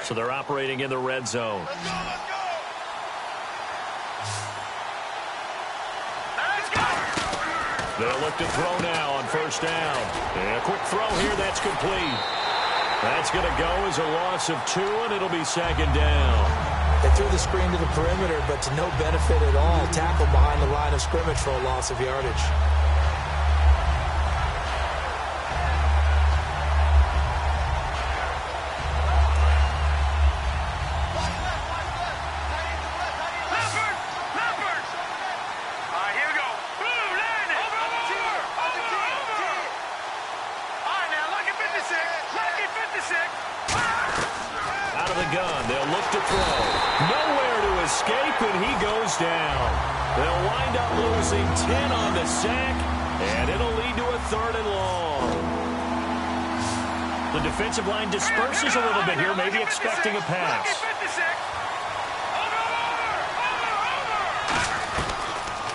So they're operating in the red zone. They'll look to throw now on first down. And a quick throw here, that's complete. That's going to go as a loss of 2, and it'll be second down. They threw the screen to the perimeter, but to no benefit at all. Tackled behind the line of scrimmage for a loss of yardage. Down. They'll wind up losing 10 on the sack, and it'll lead to a 3rd and long. The defensive line disperses a little bit here, maybe expecting a pass.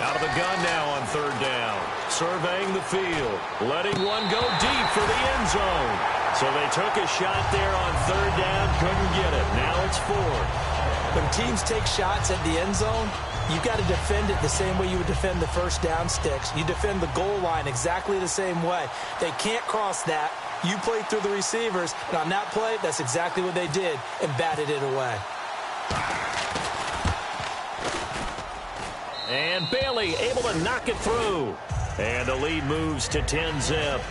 Out of the gun now on 3rd down. Surveying the field, letting one go deep for the end zone. So they took a shot there on 3rd down, couldn't get it. Now it's 4th. When teams take shots at the end zone, you've got to defend it the same way you would defend the first down sticks. You defend the goal line exactly the same way. They can't cross that. You play through the receivers, and on that play, that's exactly what they did and batted it away. And Bailey able to knock it through. And the lead moves to 10-zip.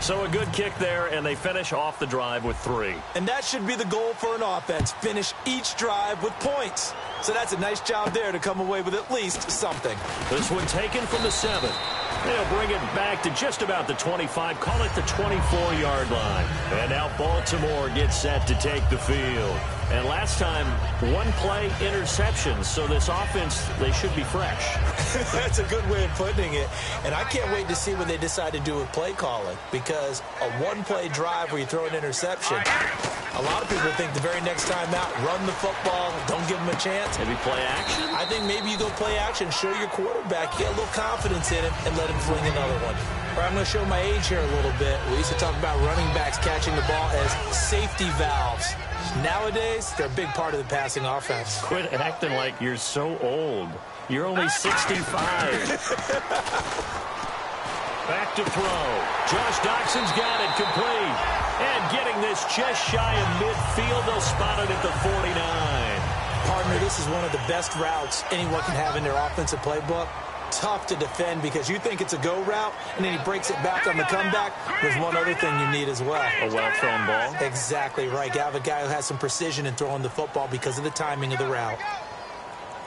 So a good kick there, and they finish off the drive with 3. And that should be the goal for an offense. Finish each drive with points. So that's a nice job there to come away with at least something. This one taken from the 7. They'll bring it back to just about the 25, call it the 24-yard line. And now Baltimore gets set to take the field. And last time, 1-play interception. So this offense, they should be fresh. That's a good way of putting it. And I can't wait to see what they decide to do with play calling. Because a 1-play drive where you throw an interception, a lot of people think the very next time out, run the football, don't give them a chance. Maybe play action? I think maybe you go play action, show your quarterback, get a little confidence in him, and let him fling another one. Or I'm going to show my age here a little bit. We used to talk about running backs catching the ball as safety valves. Nowadays, they're a big part of the passing offense. Quit acting like you're so old. You're only 65. Back to throw. Josh Doxson's got it complete. And getting this just shy of midfield, they'll spot it at the 49. Partner, this is one of the best routes anyone can have in their offensive playbook. Tough to defend because you think it's a go route, and then he breaks it back on the comeback. There's one other thing you need as well. A well-thrown ball? Exactly right. You have a guy who has some precision in throwing the football because of the timing of the route.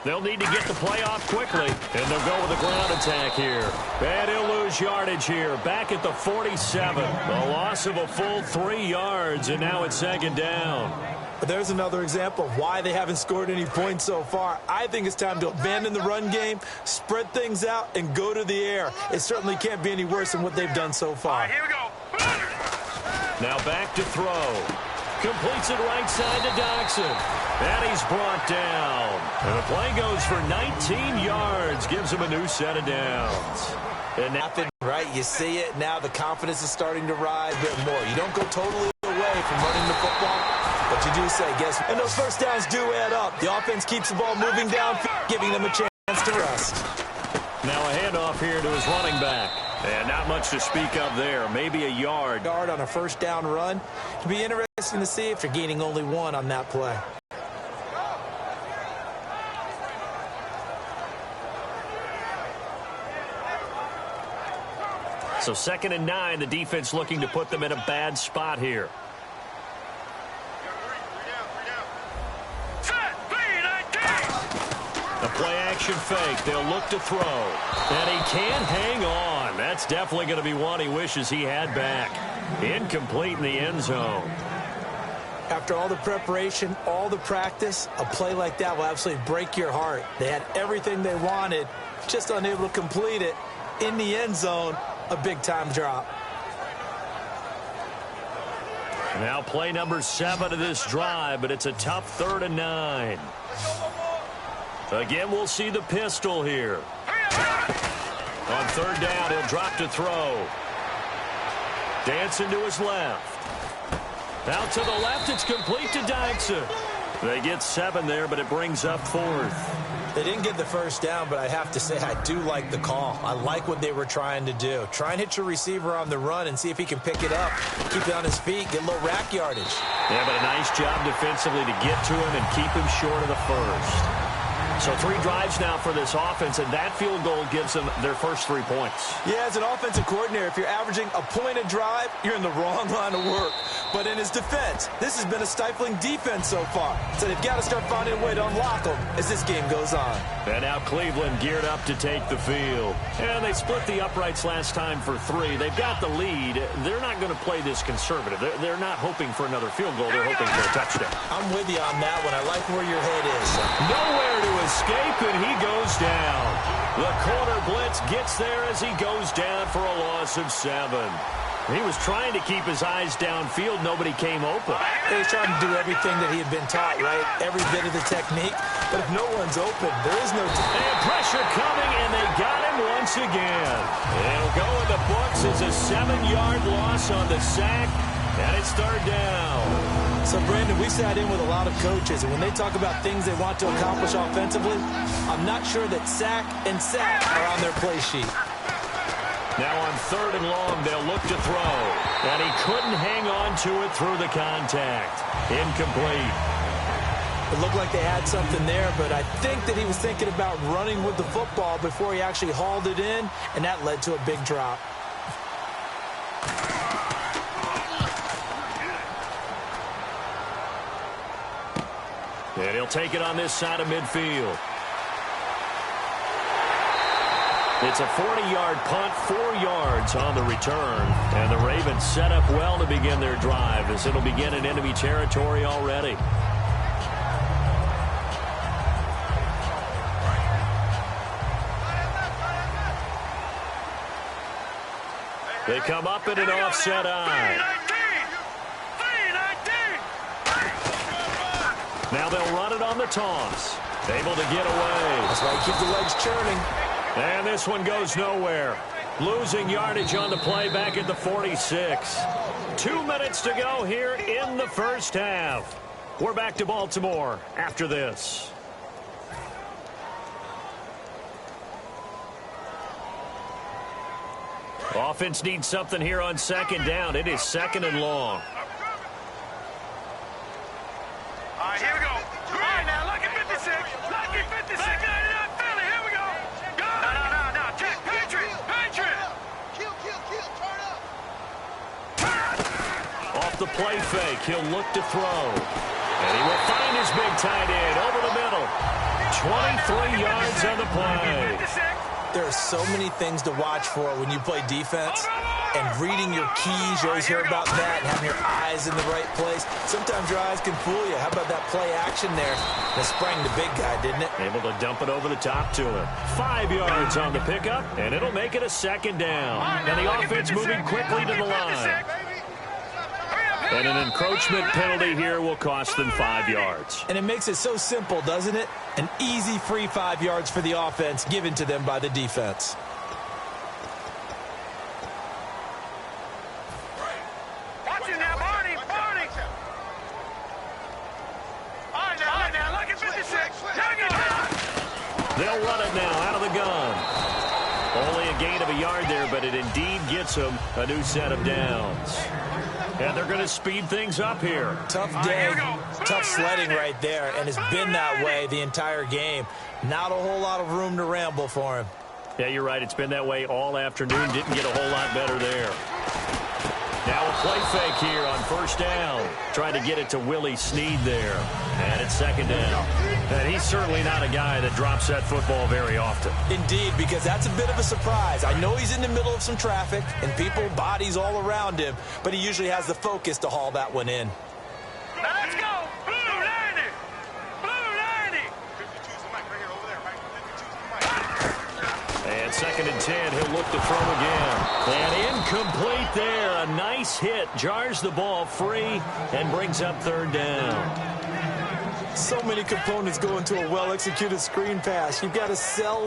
They'll need to get the play off quickly, and they'll go with a ground attack here. And he'll lose yardage here. Back at the 47. A loss of a full 3 yards, and now it's 2nd down. But there's another example of why they haven't scored any points so far. I think it's time to abandon the run game, spread things out, and go to the air. It certainly can't be any worse than what they've done so far. All right, here we go. Now back to throw. Completes it right side to Doxson. And he's brought down. And the play goes for 19 yards. Gives him a new set of downs. And nothing, right? You see it. Now the confidence is starting to rise a bit more. You don't go totally away from running the football, but you do say, guess. And those first downs do add up. The offense keeps the ball moving down, giving them a chance to rest. Now a handoff here to his running back. And not much to speak of there. Maybe a yard. On a first down run. It'll be interesting to see if you're gaining only 1 on that play. So 2nd and 9, the defense looking to put them in a bad spot here. The play-action fake. They'll look to throw. And he can't hang on. That's definitely going to be one he wishes he had back. Incomplete in the end zone. After all the preparation, all the practice, a play like that will absolutely break your heart. They had everything they wanted, just unable to complete it. In the end zone, a big-time drop. Now play number 7 of this drive, but it's a tough 3rd and 9. Again, we'll see the pistol here. On 3rd down, he'll drop to throw. Dancing to his left. Out to the left, it's complete to Dyson. They get 7 there, but it brings up 4th. They didn't get the first down, but I have to say I do like the call. I like what they were trying to do. Try and hit your receiver on the run and see if he can pick it up, keep it on his feet, get a little rack yardage. Yeah, but a nice job defensively to get to him and keep him short of the first. So 3 drives now for this offense, and that field goal gives them their first 3 points. Yeah, as an offensive coordinator, if you're averaging a point a drive, you're in the wrong line of work. But in his defense, this has been a stifling defense so far. So they've got to start finding a way to unlock them as this game goes on. And now Cleveland geared up to take the field. And they split the uprights last time for 3. They've got the lead. They're not going to play this conservative. They're not hoping for another field goal. They're hoping for a touchdown. I'm with you on that one. I like where your head is. Nowhere to escape, and he goes down. The corner blitz gets there as he goes down for a loss of 7. He was trying to keep his eyes downfield. Nobody came open. He was trying to do everything that he had been taught, right? Every bit of the technique. But if no one's open, there is no... And pressure coming, and they got him once again. It'll go in the books as a 7-yard loss on the sack, and it's 3rd down. So, Brandon, we sat in with a lot of coaches, and when they talk about things they want to accomplish offensively, I'm not sure that sack and sack are on their play sheet. Now on 3rd and long, they'll look to throw. And he couldn't hang on to it through the contact. Incomplete. It looked like they had something there, but I think that he was thinking about running with the football before he actually hauled it in, and that led to a big drop. And he'll take it on this side of midfield. It's a 40-yard punt, 4 yards on the return. And the Ravens set up well to begin their drive as it'll begin in enemy territory already. They come up in an offset eye. Now they'll run it on the toss. Able to get away. That's why you keep the legs churning. And this one goes nowhere. Losing yardage on the play back at the 46. 2 minutes to go here in the first half. We're back to Baltimore after this. Offense needs something here on 2nd down. It is 2nd and long. All right, here we go. All right, now, lucky 56. Lucky 56. Philly, here we go. Go. No. Check. Patriot. Turn up. Off the play fake, he'll look to throw. And he will find his big tight end over the middle. 23 yards on the play. There are so many things to watch for when you play defense. And reading your keys, you always hear about that, and having your eyes in the right place. Sometimes your eyes can fool you. How about that play action there? That sprang the big guy, didn't it? Able to dump it over the top to him. 5 yards on the pickup, and it'll make it a 2nd down. And the offense moving quickly to the line. And an encroachment penalty here will cost them 5 yards. And it makes it so simple, doesn't it? An easy free 5 yards for the offense given to them by the defense. Watch it now, Barney. All right, now, look at 56. They'll run it now out of the gun. Only a gain of a yard there, but it indeed gets them a new set of downs. And they're going to speed things up here. Tough day, tough sledding right there, and it's been that way the entire game. Not a whole lot of room to ramble for him. Yeah, you're right. It's been that way all afternoon. Didn't get a whole lot better there. Now a play fake here on 1st down. Trying to get it to Willie Snead there. And it's 2nd down. And he's certainly not a guy that drops that football very often. Indeed, because that's a bit of a surprise. I know he's in the middle of some traffic and people, bodies all around him, but he usually has the focus to haul that one in. Now let's go. Blue 90. Blue 90. And 2nd and 10, he'll look to throw again. And incomplete there. A nice hit. Jars the ball free and brings up 3rd down. So many components go into a well-executed screen pass. You've got to sell.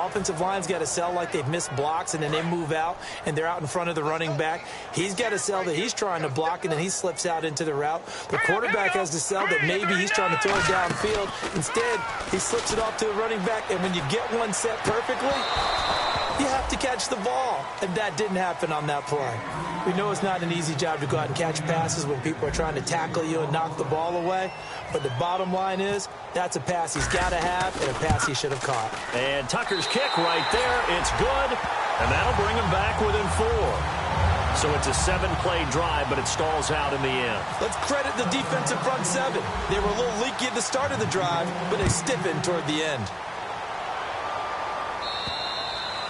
Offensive line's got to sell like they've missed blocks, and then they move out, and they're out in front of the running back. He's got to sell that he's trying to block, and then he slips out into the route. The quarterback has to sell that maybe he's trying to throw it downfield. Instead, he slips it off to the running back, and when you get one set perfectly, you have to catch the ball, and that didn't happen on that play. We know it's not an easy job to go out and catch passes when people are trying to tackle you and knock the ball away, but the bottom line is that's a pass he's got to have and a pass he should have caught. And Tucker's kick right there, it's good, and that'll bring him back within 4. So it's a 7-play drive, but it stalls out in the end. Let's credit the defensive front 7. They were a little leaky at the start of the drive, but they stiffened toward the end.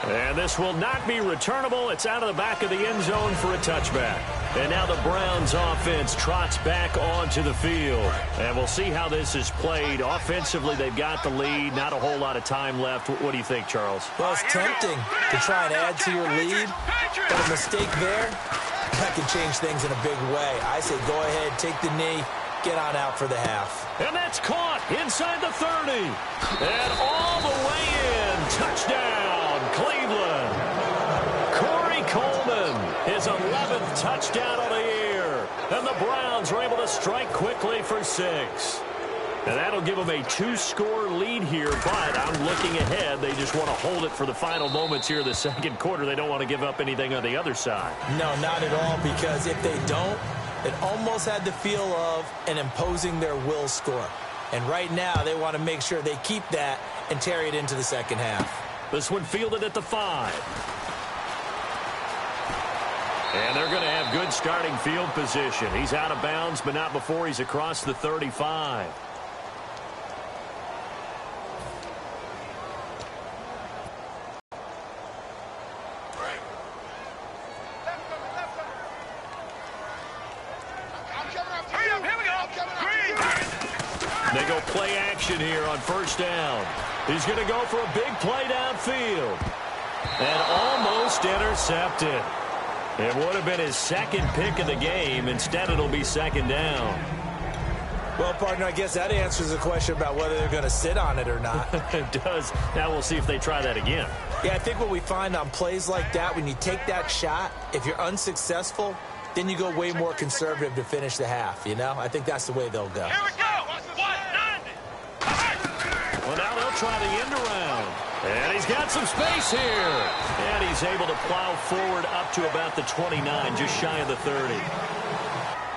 And this will not be returnable. It's out of the back of the end zone for a touchback. And now the Browns offense trots back onto the field. And we'll see how this is played. Offensively, they've got the lead. Not a whole lot of time left. What do you think, Charles? Well, it's tempting to try and add to your lead. But a mistake there, that can change things in a big way. I say go ahead, take the knee, get on out for the half. And that's caught inside the 30. And all the way in. Touchdown, Cleveland. Corey Coleman, his 11th touchdown of the year. And the Browns are able to strike quickly for 6. And that'll give them a 2-score lead here, but I'm looking ahead. They just want to hold it for the final moments here in the second quarter. They don't want to give up anything on the other side. No, not at all, because if they don't, it almost had the feel of an imposing their will score. And right now, they want to make sure they keep that and carry it into the second half. This one fielded at the 5. And they're going to have good starting field position. He's out of bounds, but not before he's across the 35. They go play action here on first down. He's going to go for a big play downfield. And almost intercepted. It would have been his second pick of the game. Instead, it'll be second down. Well, partner, I guess that answers the question about whether they're going to sit on it or not. It does. Now we'll see if they try that again. Yeah, I think what we find on plays like that, when you take that shot, if you're unsuccessful, then you go way more conservative to finish the half, you know? I think that's the way they'll go. Here we go. Well, now they'll try the end around. And he's got some space here. And he's able to plow forward up to about the 29, just shy of the 30.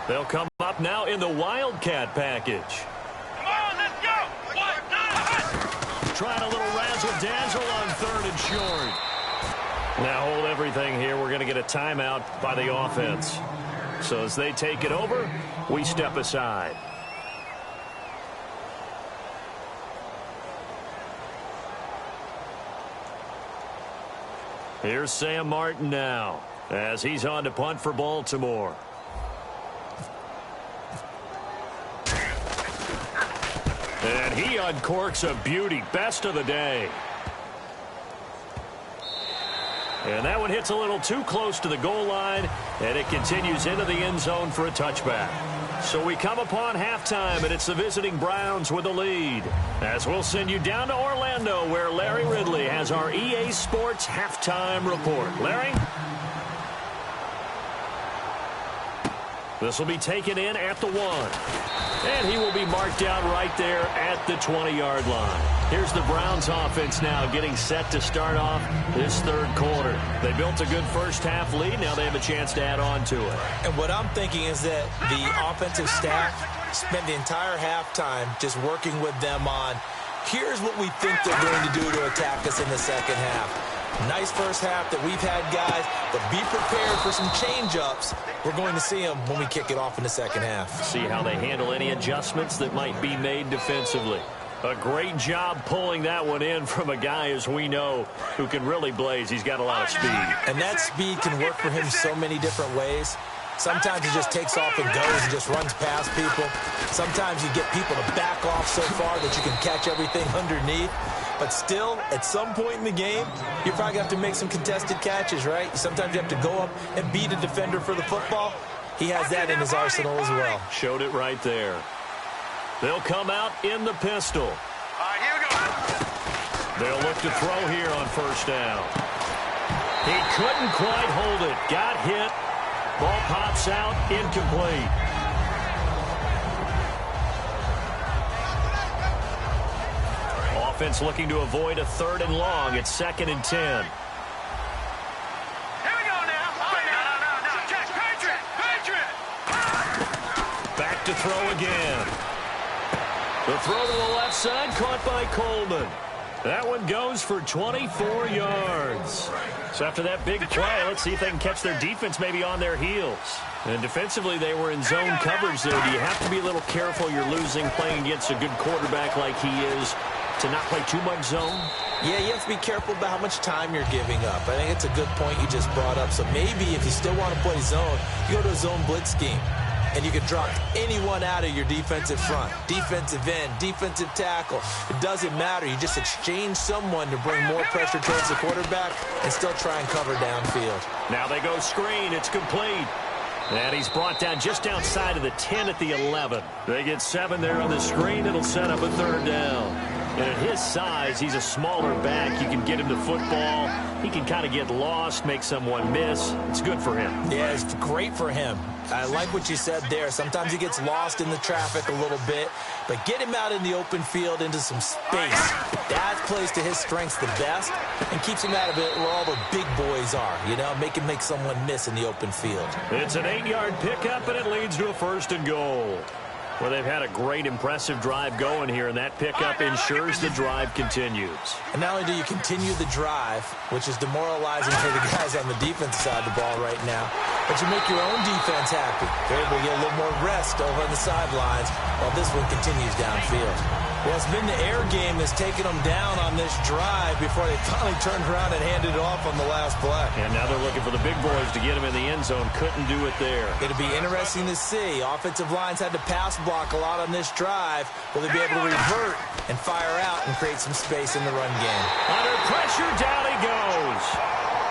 They'll come up now in the Wildcat package. Come on, let's go. Trying a little razzle-dazzle on 3rd and short. Now hold everything here. We're going to get a timeout by the offense. So as they take it over, we step aside. Here's Sam Martin now as he's on to punt for Baltimore. And he uncorks a beauty. Best of the day. And that one hits a little too close to the goal line, and it continues into the end zone for a touchback. So we come upon halftime, and it's the visiting Browns with the lead. As we'll send you down to Orlando, where Larry Ridley has our EA Sports halftime report. Larry? This will be taken in at the 1. And he will be marked down right there at the 20-yard line. Here's the Browns offense now getting set to start off this third quarter. They built a good first half lead. Now they have a chance to add on to it. And what I'm thinking is that the offensive staff spent the entire halftime just working with them on, here's what we think they're going to do to attack us in the second half. Nice first half that we've had, guys, but be prepared for some change-ups. We're going to see them when we kick it off in the second half. See how they handle any adjustments that might be made defensively. A great job pulling that one in from a guy, as we know, who can really blaze. He's got a lot of speed. And that speed can work for him so many different ways. Sometimes he just takes off and goes and just runs past people. Sometimes you get people to back off so far that you can catch everything underneath. But still, at some point in the game, you probably have to make some contested catches, right? Sometimes you have to go up and beat a defender for the football. He has that in his arsenal as well. Showed it right there. They'll come out in the pistol. All right, here we go. They'll look to throw here on first down. He couldn't quite hold it. Got hit. Ball pops out, incomplete. Offense looking to avoid a 3rd and long. It's 2nd and 10. Here we go now. No. Check. Patriot. Back to throw again. The throw to the left side, caught by Coleman. That one goes for 24 yards. So after that big play, let's see if they can catch their defense maybe on their heels. And defensively, they were in zone coverage there. Do you have to be a little careful? You're losing, playing against a good quarterback like he is, to not play too much zone? Yeah, you have to be careful about how much time you're giving up. I think it's a good point you just brought up. So maybe if you still want to play zone, you go to a zone blitz scheme. And you can drop anyone out of your defensive front. Defensive end, defensive tackle. It doesn't matter. You just exchange someone to bring more pressure towards the quarterback and still try and cover downfield. Now they go screen. It's complete. And he's brought down just outside of the 10 at the 11. They get 7 there on the screen. It'll set up a 3rd down. And at his size, he's a smaller back. You can get him to football. He can kind of get lost, make someone miss. It's good for him. Yeah, it's great for him. I like what you said there. Sometimes he gets lost in the traffic a little bit, but get him out in the open field into some space. That plays to his strengths the best and keeps him out of it where all the big boys are. You know, make him make someone miss in the open field. It's an 8-yard pickup, and it leads to a 1st and goal. Well, they've had a great, impressive drive going here, and that pickup ensures the drive continues. And not only do you continue the drive, which is demoralizing for the guys on the defensive side of the ball right now, but you make your own defense happy. They're able to get a little more rest over on the sidelines while this one continues downfield. Well, it's been the air game that's taken them down on this drive before they finally turned around and handed it off on the last play. And now they're looking for the big boys to get him in the end zone. Couldn't do it there. It'll be interesting to see. Offensive lines had to pass block a lot on this drive. Will they be able to revert and fire out and create some space in the run game? Under pressure, down he goes.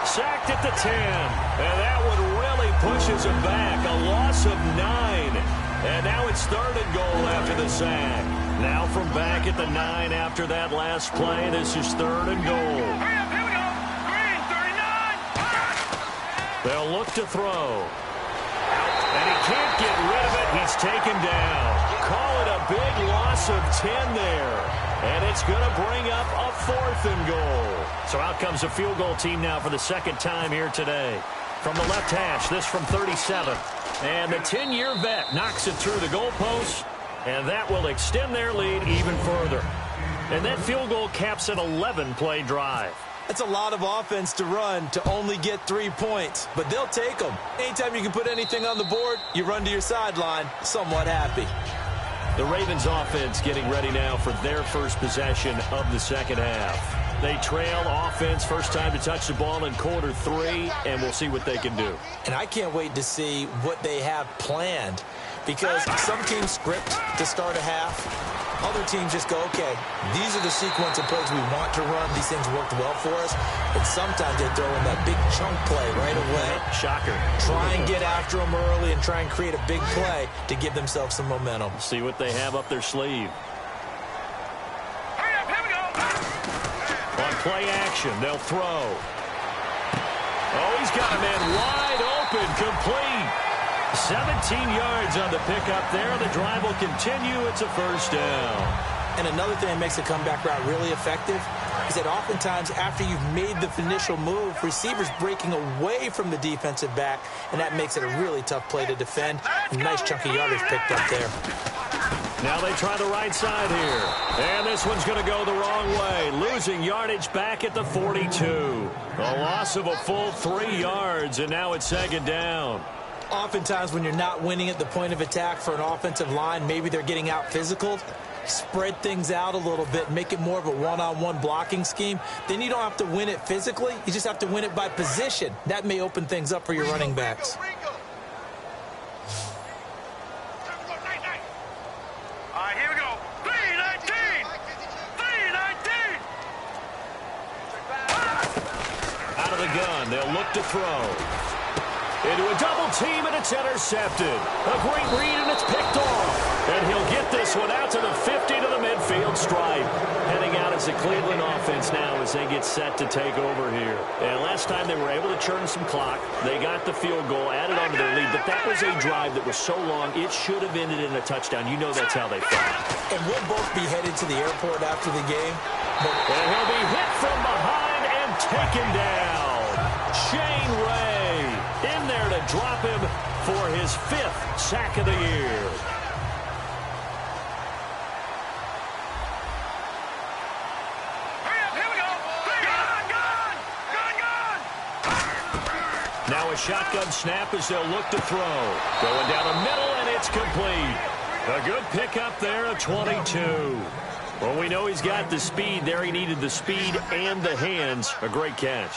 Sacked at the 10. And that one really pushes him back. A loss of 9. And now it's 3rd and goal after the sack. Now from back at the 9 after that last play. This is 3rd and goal. Hurry up, here we go. Green, 39. They'll look to throw. And he can't get rid of it. He's taken down. Call it a big loss of 10 there. And it's going to bring up a 4th and goal. So out comes a field goal team now for the 2nd time here today. From the left hash, this from 37. And the 10-year vet knocks it through the goalpost. And that will extend their lead even further. And that field goal caps an 11-play drive. That's a lot of offense to run to only get 3 points, but they'll take them. Anytime you can put anything on the board, you run to your sideline, somewhat happy. The Ravens offense getting ready now for their first possession of the 2nd half. They trail offense, first time to touch the ball in quarter 3, and we'll see what they can do. And I can't wait to see what they have planned, because some teams script to start a half. Other teams just go, okay, these are the sequence of plays we want to run. These things worked well for us. But sometimes they throw in that big chunk play right away. Shocker. Try and get after them early and try and create a big play to give themselves some momentum. See what they have up their sleeve. Hurry up, here we go. On play action, they'll throw. Oh, he's got a man wide open, complete. 17 yards on the pickup there. The drive will continue. It's a 1st down. And another thing that makes a comeback route really effective is that oftentimes after you've made the initial move, receivers breaking away from the defensive back, and that makes it a really tough play to defend. A nice chunky yardage picked up there. Now they try the right side here. And this one's going to go the wrong way. Losing yardage back at the 42. A loss of a full 3 yards, and now it's 2nd down. Oftentimes when you're not winning at the point of attack for an offensive line, maybe they're getting out physical, spread things out a little bit, make it more of a one-on-one blocking scheme. Then you don't have to win it physically. You just have to win it by position. That may open things up for your running backs. All right, here we go. 319. 319. Out of the gun, they'll look to throw. Into a double team, and it's intercepted. A great read, and it's picked off. And he'll get this one out to the stripe. Heading out as a Cleveland offense now as they get set to take over here. And last time they were able to churn some clock. They got the field goal, added on to their lead. But that was a drive that was so long, it should have ended in a touchdown. You know that's how they felt. And we'll both be headed to the airport after the game. And he'll be hit from behind and taken down. Shane Ray in there to drop him for his 5th sack of the year. Now a shotgun snap as they'll look to throw. Going down the middle, and it's complete. A good pickup there at 22. Well, we know he's got the speed there. He needed the speed and the hands. A great catch.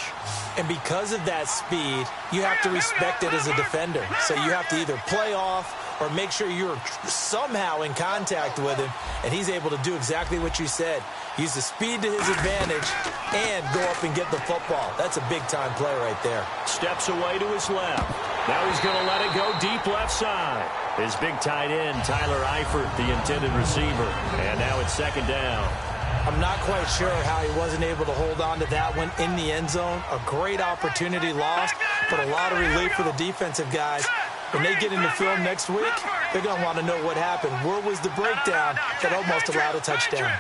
And because of that speed, you have to respect it as a defender. So you have to either play off or make sure you're somehow in contact with him, and he's able to do exactly what you said. Use the speed to his advantage and go up and get the football. That's a big-time play right there. Steps away to his left. Now he's going to let it go deep left side. His big tight end, Tyler Eifert, the intended receiver. And now it's 2nd down. I'm not quite sure how he wasn't able to hold on to that one in the end zone. A great opportunity lost, but a lot of relief for the defensive guys. When they get into film next week, they're going to want to know what happened. Where was the breakdown that almost allowed a touchdown?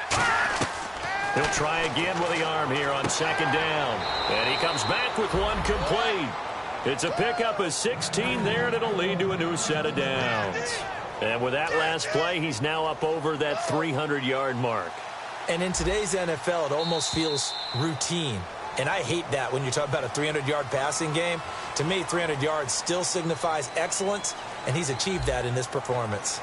He'll try again with the arm here on 2nd down. And he comes back with one complete. It's a pickup of 16 there, and it'll lead to a new set of downs. And with that last play, he's now up over that 300-yard mark. And in today's NFL, it almost feels routine. And I hate that when you talk about a 300-yard passing game. To me, 300 yards still signifies excellence, and he's achieved that in this performance.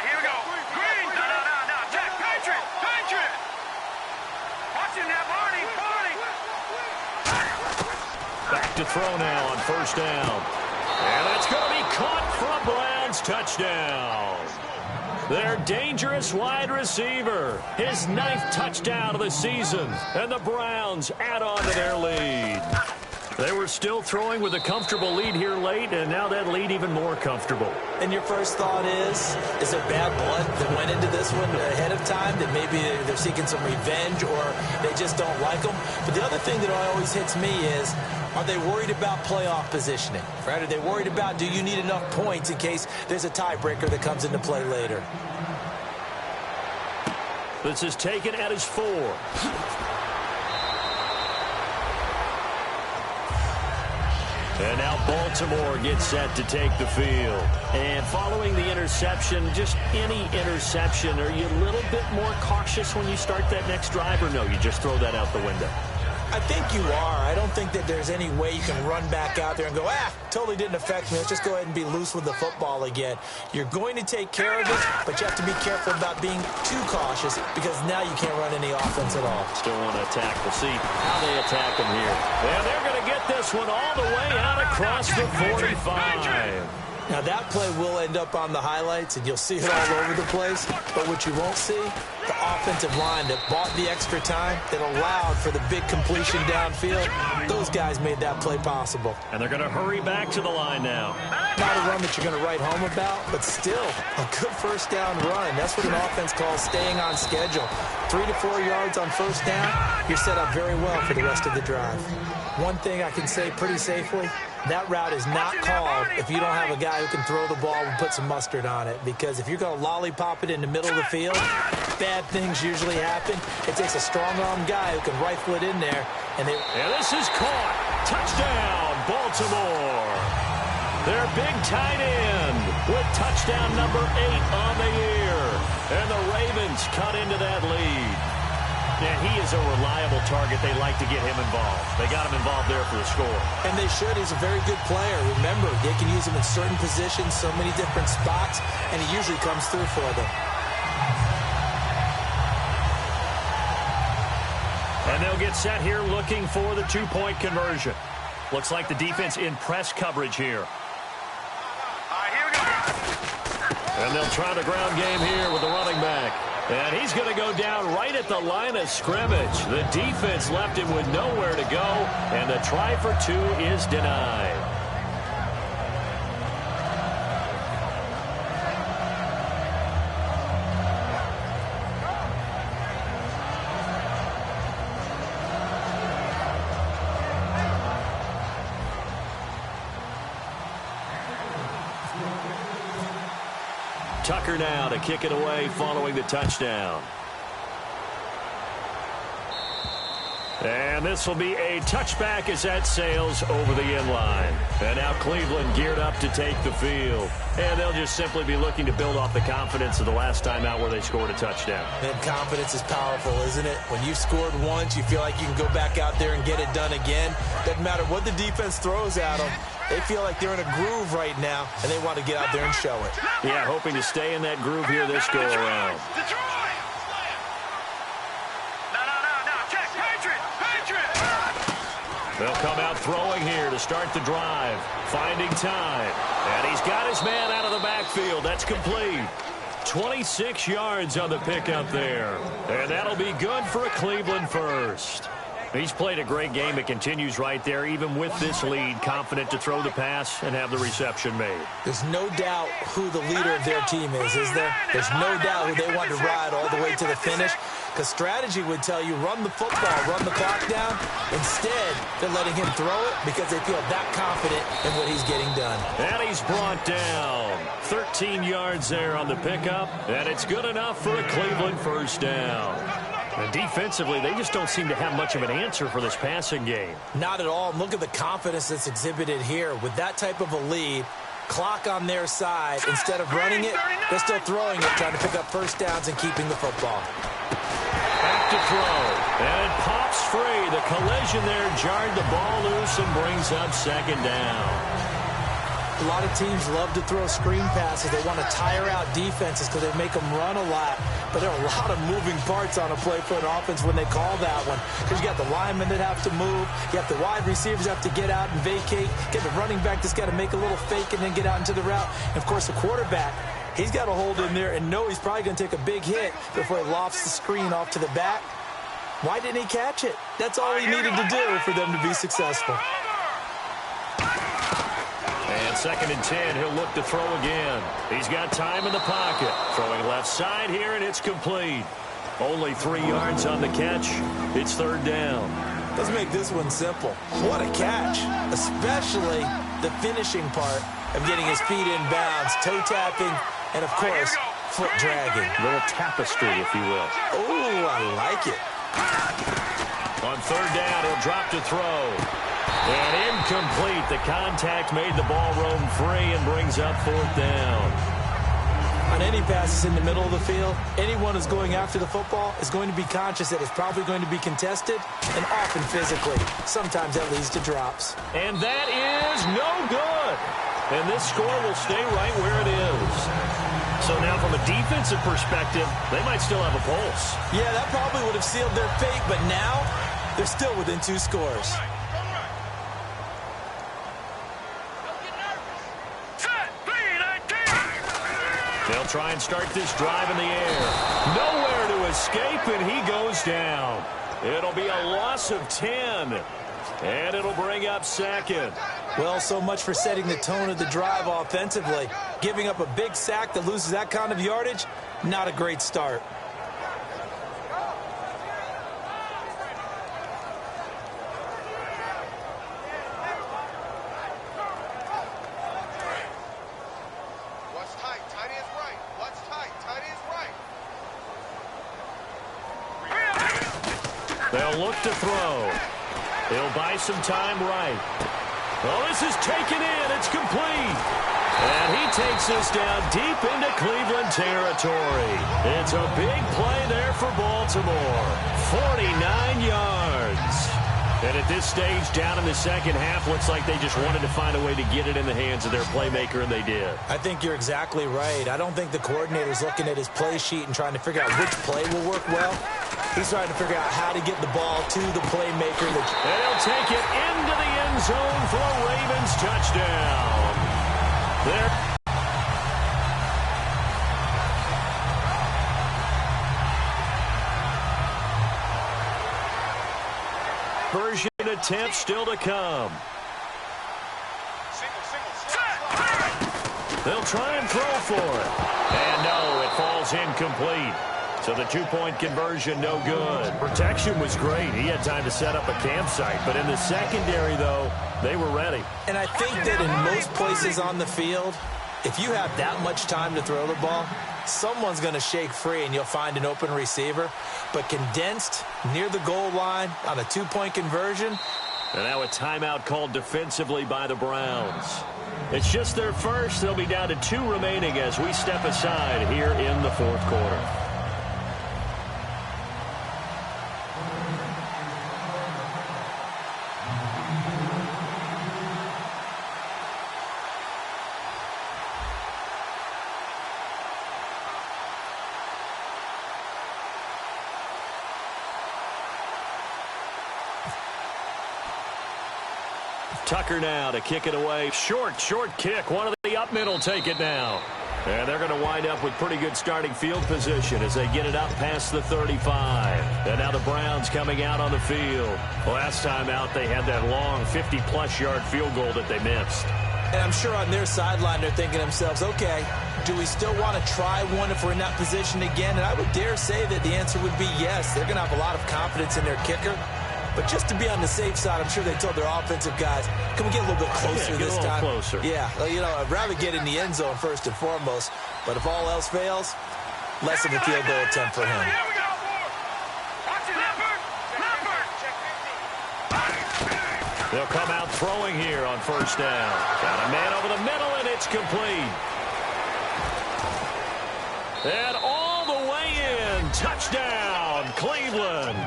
Here we go. Green. No. Jack, Patriot. Watching that, Barney. Back to throw now on 1st down. And that's going to be caught from Browns. Touchdown. Their dangerous wide receiver. His 9th touchdown of the season. And the Browns add on to their lead. They were still throwing with a comfortable lead here late, and now that lead even more comfortable. And your first thought is there bad blood that went into this one ahead of time, that maybe they're seeking some revenge or they just don't like them? But the other thing that always hits me is, are they worried about playoff positioning? Right? Are they worried about, do you need enough points in case there's a tiebreaker that comes into play later? This is taken at his 4. And now Baltimore gets set to take the field. And following the interception, just any interception, are you a little bit more cautious when you start that next drive, or no, you just throw that out the window? I think you are. I don't think that there's any way you can run back out there and go, totally didn't affect me. Let's just go ahead and be loose with the football again. You're going to take care of it, but you have to be careful about being too cautious because now you can't run any offense at all. Still want to attack. We'll see how they attack him here. And they're going to get this one all the way out across the 45. Now, that play will end up on the highlights, and you'll see it all over the place. But what you won't see, the offensive line that bought the extra time, that allowed for the big completion downfield, those guys made that play possible. And they're going to hurry back to the line now. Not a run that you're going to write home about, but still a good 1st down run. That's what an offense calls staying on schedule. 3 to 4 yards on 1st down, you're set up very well for the rest of the drive. One thing I can say pretty safely, that route is not called if you don't have a guy who can throw the ball and put some mustard on it. Because if you're going to lollipop it in the middle of the field, bad things usually happen. It takes a strong-arm guy who can rifle it in there. And this is caught. Touchdown, Baltimore. Their big tight end with touchdown number 8 on the year. And the Ravens cut into that lead. And he is a reliable target. They like to get him involved. They got him involved there for the score. And they should. He's a very good player. Remember, they can use him in certain positions, so many different spots, and he usually comes through for them. And they'll get set here looking for the 2-point conversion. Looks like the defense in press coverage here. Here we go. And they'll try the ground game here with the running back. And he's going to go down right at the line of scrimmage. The defense left him with nowhere to go, and the try for two is denied. Tucker now to kick it away following the touchdown. And this will be a touchback as that sails over the end line. And now Cleveland geared up to take the field. And they'll just simply be looking to build off the confidence of the last time out where they scored a touchdown. And confidence is powerful, isn't it? When you've scored once, you feel like you can go back out there and get it done again. Doesn't matter what the defense throws at them. They feel like they're in a groove right now, and they want to get out there and show it. Yeah, hoping to stay in that groove here this go-around. They'll come out throwing here to start the drive. Finding time. And he's got his man out of the backfield. That's complete. 26 yards on the pickup there. And that'll be good for a Cleveland first. He's played a great game. It continues right there, even with this lead, confident to throw the pass and have the reception made. There's no doubt who the leader of their team is there? There's no doubt who they want to ride all the way to the finish, because strategy would tell you run the football, run the clock down. Instead, they're letting him throw it because they feel that confident in what he's getting done. And he's brought down. 13 yards there on the pickup, and it's good enough for a Cleveland first down. And defensively, they just don't seem to have much of an answer for this passing game. Not at all. Look at the confidence that's exhibited here. With that type of a lead, clock on their side, instead of running it, they're still throwing it, trying to pick up first downs and keeping the football. Back to throw. And it pops free. The collision there jarred the ball loose and brings up second down. A lot of teams love to throw screen passes. They want to tire out defenses because they make them run a lot. But there are a lot of moving parts on a play for an offense when they call that one. Because you got the linemen that have to move. You have the wide receivers have to get out and vacate. Get the running back that's got to make a little fake and then get out into the route. And, of course, the quarterback, he's got to hold in there and know he's probably going to take a big hit before he lofts the screen off to the back. Why didn't he catch it? That's all he needed to do for them to be successful. And 2nd and 10, he'll look to throw again. He's got time in the pocket. Throwing left side here, and it's complete. Only 3 yards on the catch. It's 3rd down. Let's make this one simple. What a catch, especially the finishing part of getting his feet in bounds, toe tapping, and, of course, foot dragging. A little tapestry, if you will. Oh, I like it. On 3rd down, he'll drop to throw. And incomplete. The contact made the ball roam free and brings up 4th down. On any passes in the middle of the field, anyone who's going after the football is going to be conscious that it's probably going to be contested and often physically. Sometimes that leads to drops. And that is no good. And this score will stay right where it is. So now from a defensive perspective, they might still have a pulse. Yeah, that probably would have sealed their fate, but now they're still within 2 scores. They'll try and start this drive in the air. Nowhere to escape, and he goes down. It'll be a loss of 10, and it'll bring up 2nd. Well, so much for setting the tone of the drive offensively. Giving up a big sack that loses that kind of yardage, not a great start. They'll look to throw. He'll buy some time right. Oh, this is taken in. It's complete. And he takes this down deep into Cleveland territory. It's a big play there for Baltimore. 49 yards. And at this stage, down in the second half, looks like they just wanted to find a way to get it in the hands of their playmaker, and they did. I think you're exactly right. I don't think the coordinator's looking at his play sheet and trying to figure out which play will work well. He's trying to figure out how to get the ball to the playmaker. And he'll take it into the end zone for a Ravens touchdown. There. conversion attempt still to come. They'll try and throw for it. And no, it falls incomplete. So the two-point conversion, no good. Protection was great. He had time to set up a campsite. But in the secondary, though, they were ready. And I think that in most places on the field, if you have that much time to throw the ball, someone's going to shake free and you'll find an open receiver. But condensed near the goal line on a two-point conversion. And now a timeout called defensively by the Browns. It's just their first. They'll be down to 2 remaining as we step aside here in the fourth quarter. Tucker now to kick it away. Short kick. One of the up middle take it now. And they're going to wind up with pretty good starting field position as they get it up past the 35. And now the Browns coming out on the field. Last time out, they had that long 50-plus yard field goal that they missed. And I'm sure on their sideline they're thinking to themselves, okay, do we still want to try one if we're in that position again? And I would dare say that the answer would be yes. They're going to have a lot of confidence in their kicker. But just to be on the safe side, I'm sure they told their offensive guys, can we get a little bit closer this time? Closer. Yeah, you know, I'd rather get in the end zone first and foremost. But if all else fails, less of a field goal attempt for him. They'll come out throwing here on first down. Got a man over the middle, and it's complete. And all the way in. Touchdown, Cleveland.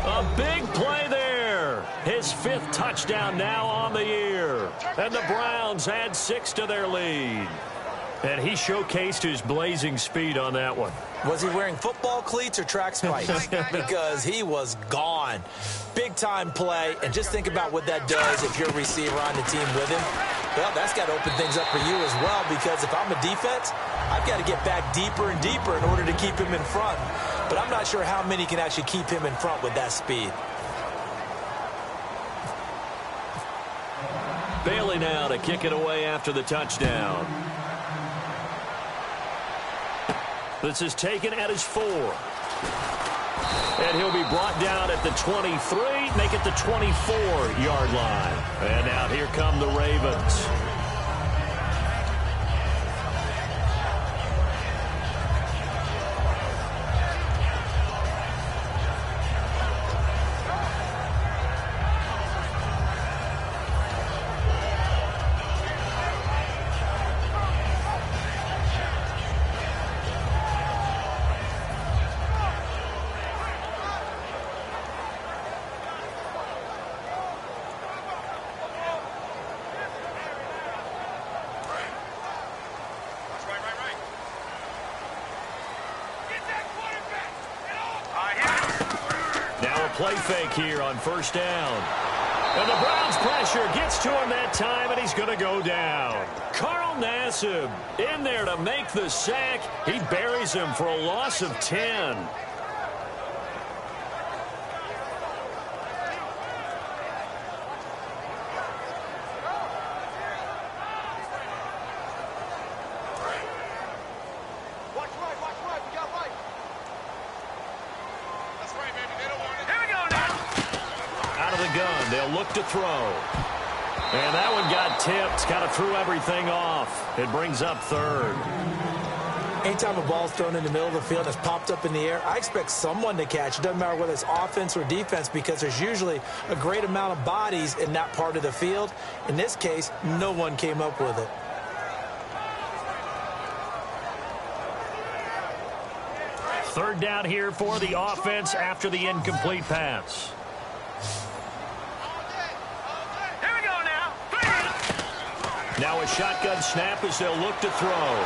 A big play there. His 5th touchdown now on the year. And the Browns add 6 to their lead. And he showcased his blazing speed on that one. Was he wearing football cleats or track spikes? Because he was gone. Big-time play. And just think about what that does if you're a receiver on the team with him. Well, that's got to open things up for you as well, because if I'm a defense, I've got to get back deeper and deeper in order to keep him in front. But I'm not sure how many can actually keep him in front with that speed. Bailey now to kick it away after the touchdown. This is taken at his 4. And he'll be brought down at the 23, make it the 24-yard line. And now here come the Ravens. Play fake here on first down. And the Browns pressure gets to him that time, and he's going to go down. Carl Nassib in there to make the sack. He buries him for a loss of 10. They'll look to throw. And that one got tipped. Kind of threw everything off. It brings up 3rd. Anytime a ball's thrown in the middle of the field and it's popped up in the air, I expect someone to catch. It doesn't matter whether it's offense or defense, because there's usually a great amount of bodies in that part of the field. In this case, no one came up with it. Third down here for the offense after the incomplete pass. Now a shotgun snap as they'll look to throw.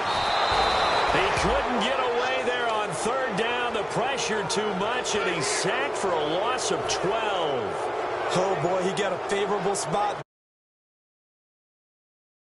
He couldn't get away there on 3rd down. The pressure too much, and he's sacked for a loss of 12. Oh, boy, he got a favorable spot.